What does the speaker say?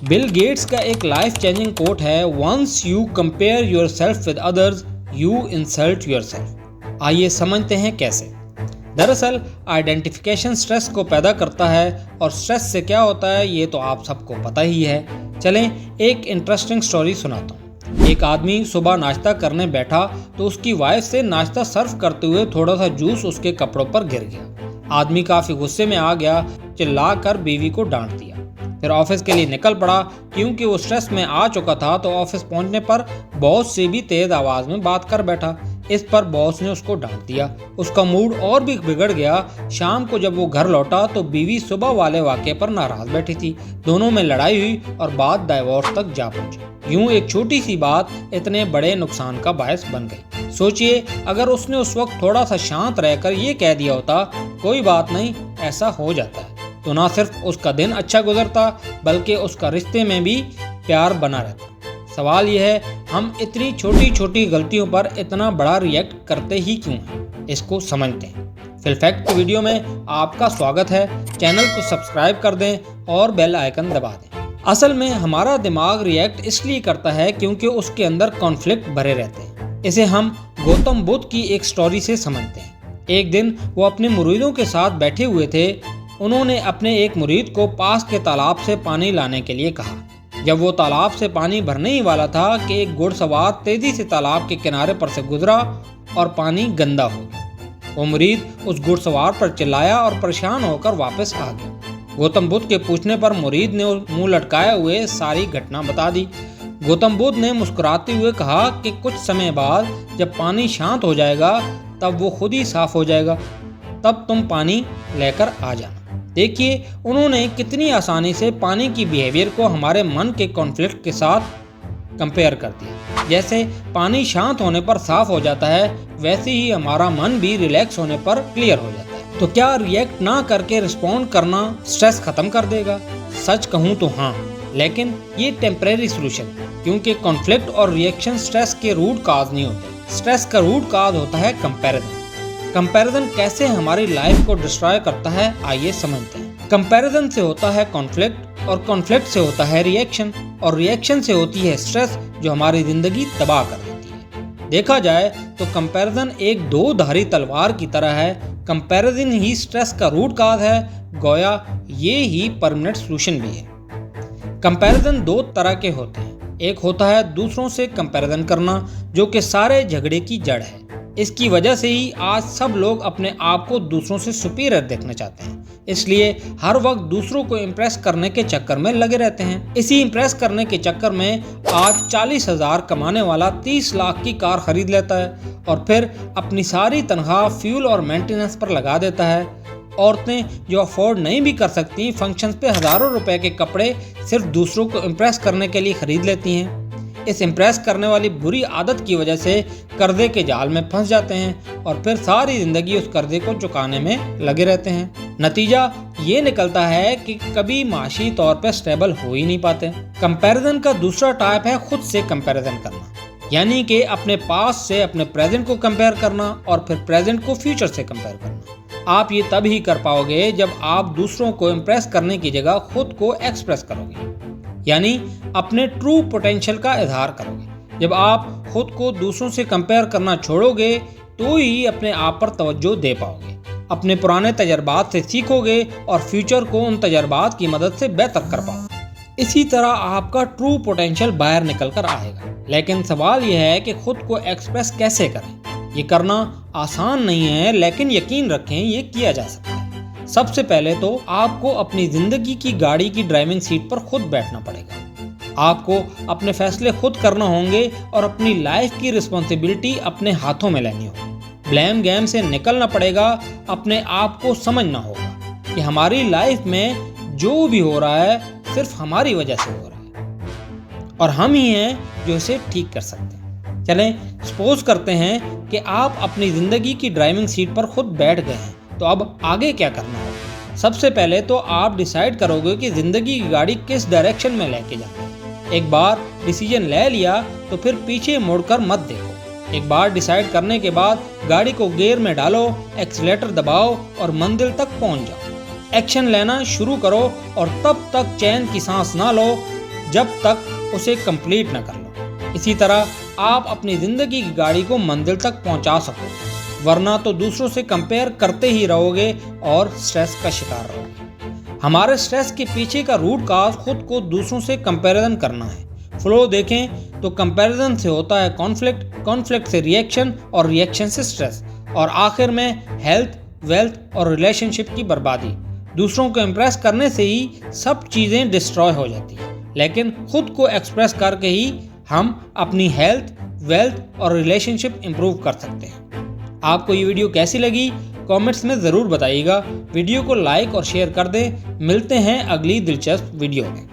Bill Gates का एक life changing quote है, once you compare yourself with others you insult yourself. आइए समझते हैं कैसे। दरअसल आइडेंटिफिकेशन स्ट्रेस को पैदा करता है और स्ट्रेस से क्या होता है ये तो आप सबको पता ही है। चलें एक इंटरेस्टिंग स्टोरी सुनाता हूँ। एक आदमी सुबह नाश्ता करने बैठा तो उसकी वाइफ से नाश्ता सर्व करते हुए थोड़ा सा जूस उसके कपड़ों पर गिर गया। आदमी काफ़ी गुस्से में आ गया, चिल्लाकर बीवी को डांट दिया। फिर ऑफिस के लिए निकल पड़ा। क्योंकि वो स्ट्रेस में आ चुका था तो ऑफिस पहुंचने पर बॉस से भी तेज आवाज में बात कर बैठा। इस पर बॉस ने उसको डांट दिया। उसका मूड और भी बिगड़ गया। शाम को जब वो घर लौटा तो बीवी सुबह वाले वाक़े पर नाराज बैठी थी। दोनों में लड़ाई हुई और बात डाइवोर्स तक जा पहुंची। यूं एक छोटी सी बात इतने बड़े नुकसान का बायस बन गई। सोचिए अगर उसने उस वक्त थोड़ा सा शांत रहकर ये कह दिया होता, कोई बात नहीं, ऐसा हो जाता है, तो ना सिर्फ उसका दिन अच्छा गुजरता बल्कि उसका रिश्ते में भी प्यार बना रहता। सवाल यह है, हम इतनी छोटी छोटी गलतियों पर इतना बड़ा रिएक्ट करते ही क्यों हैं? इसको समझते हैं। फिलफैक्ट की वीडियो में आपका स्वागत है। चैनल को सब्सक्राइब कर दें और बेल आइकन दबा दें। असल में हमारा दिमाग रिएक्ट इसलिए करता है क्योंकि उसके अंदर कॉन्फ्लिक्ट भरे रहते हैं। इसे हम गौतम बुद्ध की एक स्टोरी से समझते हैं। एक दिन वो अपने मुरीदों के साथ बैठे हुए थे। उन्होंने अपने एक मुरीद को पास के तालाब से पानी लाने के लिए कहा। जब वो तालाब से पानी भरने ही वाला था कि एक घुड़सवार तेजी से तालाब के किनारे पर से गुजरा और पानी गंदा हो गया। वो मुरीद उस घुड़सवार पर चिल्लाया और परेशान होकर वापस आ गया। गौतम बुद्ध के पूछने पर मुरीद ने मुंह लटकाए हुए सारी घटना बता दी। गौतम बुद्ध ने मुस्कुराते हुए कहा कि कुछ समय बाद जब पानी शांत हो जाएगा तब वो खुद ही साफ हो जाएगा, तब तुम पानी लेकर आ जाना। देखिए उन्होंने कितनी आसानी से पानी की बिहेवियर को हमारे मन के कॉन्फ्लिक्ट के साथ कंपेयर कर दिया। जैसे पानी शांत होने पर साफ हो जाता है, वैसे ही हमारा मन भी रिलैक्स होने पर क्लियर हो जाता है। तो क्या रिएक्ट ना करके रिस्पॉन्ड करना स्ट्रेस खत्म कर देगा? सच कहूँ तो हाँ, लेकिन ये टेम्परेरी सोल्यूशन है, क्योंकि कॉन्फ्लिक्ट और रिएक्शन स्ट्रेस के रूट काज नहीं होते। स्ट्रेस का रूट काज होता है कंपैरिजन। कंपैरिजन कैसे हमारी लाइफ को डिस्ट्रॉय करता है आइए समझते हैं। कंपैरिजन से होता है कॉन्फ्लिक्ट और कॉन्फ्लिक्ट से होता है रिएक्शन और रिएक्शन से होती है स्ट्रेस जो हमारी जिंदगी तबाह कर देती है। देखा जाए तो कंपैरिजन एक दो धारी तलवार की तरह है। कंपैरिजन ही स्ट्रेस का रूट काज है, गोया ये ही परमानेंट सॉल्यूशन भी है। कंपैरिजन दो तरह के होते हैं। एक होता है दूसरों से कंपैरिजन करना, जो कि सारे झगड़े की जड़ है। इसकी वजह से ही आज सब लोग अपने आप को दूसरों से सुपीरियर देखना चाहते हैं, इसलिए हर वक्त दूसरों को इम्प्रेस करने के चक्कर में लगे रहते हैं। इसी इम्प्रेस करने के चक्कर में आज 40,000 कमाने वाला 30 लाख की कार खरीद लेता है और फिर अपनी सारी तनख्वाह फ्यूल और मेंटेनेंस पर लगा देता है। औरतें जो अफोर्ड नहीं भी कर सकती फंक्शंस पे हज़ारों रुपए के कपड़े सिर्फ दूसरों को इम्प्रेस करने के लिए खरीद लेती हैं। इस इम्प्रेस करने वाली बुरी आदत की वजह से कर्जे के जाल में फंस जाते हैं और फिर सारी जिंदगी उस कर्जे को चुकाने में लगे रहते हैं। नतीजा ये निकलता है कि कभी माशी तौर पर स्टेबल हो ही नहीं पाते। कंपैरिजन का दूसरा टाइप है खुद से कंपैरिजन करना, यानी कि अपने पास से अपने प्रेजेंट को कंपेयर करना और फिर प्रेजेंट को फ्यूचर से कंपेयर करना। आप ये तब ही कर पाओगे जब आप दूसरों को इम्प्रेस करने की जगह खुद को एक्सप्रेस करोगे, यानी अपने ट्रू पोटेंशियल का इजहार करोगे। जब आप खुद को दूसरों से कंपेयर करना छोड़ोगे तो ही अपने आप पर तवज्जो दे पाओगे, अपने पुराने तजर्बात से सीखोगे और फ्यूचर को उन तजर्बात की मदद से बेहतर कर पाओगे। इसी तरह आपका ट्रू पोटेंशियल बाहर निकल कर आएगा। लेकिन सवाल यह है कि खुद को एक्सप्रेस कैसे करें। ये करना आसान नहीं है, लेकिन यकीन रखें ये किया जा सकता है। सबसे पहले तो आपको अपनी जिंदगी की गाड़ी की ड्राइविंग सीट पर खुद बैठना पड़ेगा। आपको अपने फैसले खुद करना होंगे और अपनी लाइफ की रिस्पॉन्सिबिलिटी अपने हाथों में लेनी होगी। ब्लेम गेम से निकलना पड़ेगा। अपने आप को समझना होगा कि हमारी लाइफ में जो भी हो रहा है सिर्फ हमारी वजह से हो रहा है और हम ही हैं जो इसे ठीक कर सकते हैं। चलें सपोज करते हैं कि आप अपनी जिंदगी की ड्राइविंग सीट पर खुद बैठ गए हैं, तो अब आगे क्या करना होगा? सबसे पहले तो आप डिसाइड करोगे कि जिंदगी की गाड़ी किस डायरेक्शन में लेके जाना है। एक बार डिसीजन ले लिया तो फिर पीछे मुड़कर मत देखो। एक बार डिसाइड करने के बाद गाड़ी को गियर में डालो, एक्सीलेटर दबाओ और मंजिल तक पहुंच जाओ। एक्शन लेना शुरू करो और तब तक चैन की सांस ना लो जब तक उसे कंप्लीट न कर लो। इसी तरह आप अपनी ज़िंदगी की गाड़ी को मंजिल तक पहुंचा सको, वरना तो दूसरों से कंपेयर करते ही रहोगे और स्ट्रेस का शिकार रहोगे। हमारे स्ट्रेस के पीछे का रूट काज खुद को दूसरों से कंपैरिजन करना है। फ्लो देखें तो कंपैरिजन से होता है कॉन्फ्लिक्ट, कॉन्फ्लिक्ट से रिएक्शन और रिएक्शन से स्ट्रेस, और आखिर में हेल्थ, वेल्थ और रिलेशनशिप की बर्बादी। दूसरों को इम्प्रेस करने से ही सब चीज़ें डिस्ट्रॉय हो जाती हैं, लेकिन खुद को एक्सप्रेस करके ही हम अपनी हेल्थ, वेल्थ और रिलेशनशिप इम्प्रूव कर सकते हैं। आपको ये वीडियो कैसी लगी कमेंट्स में ज़रूर बताइएगा। वीडियो को लाइक और शेयर कर दें। मिलते हैं अगली दिलचस्प वीडियो में।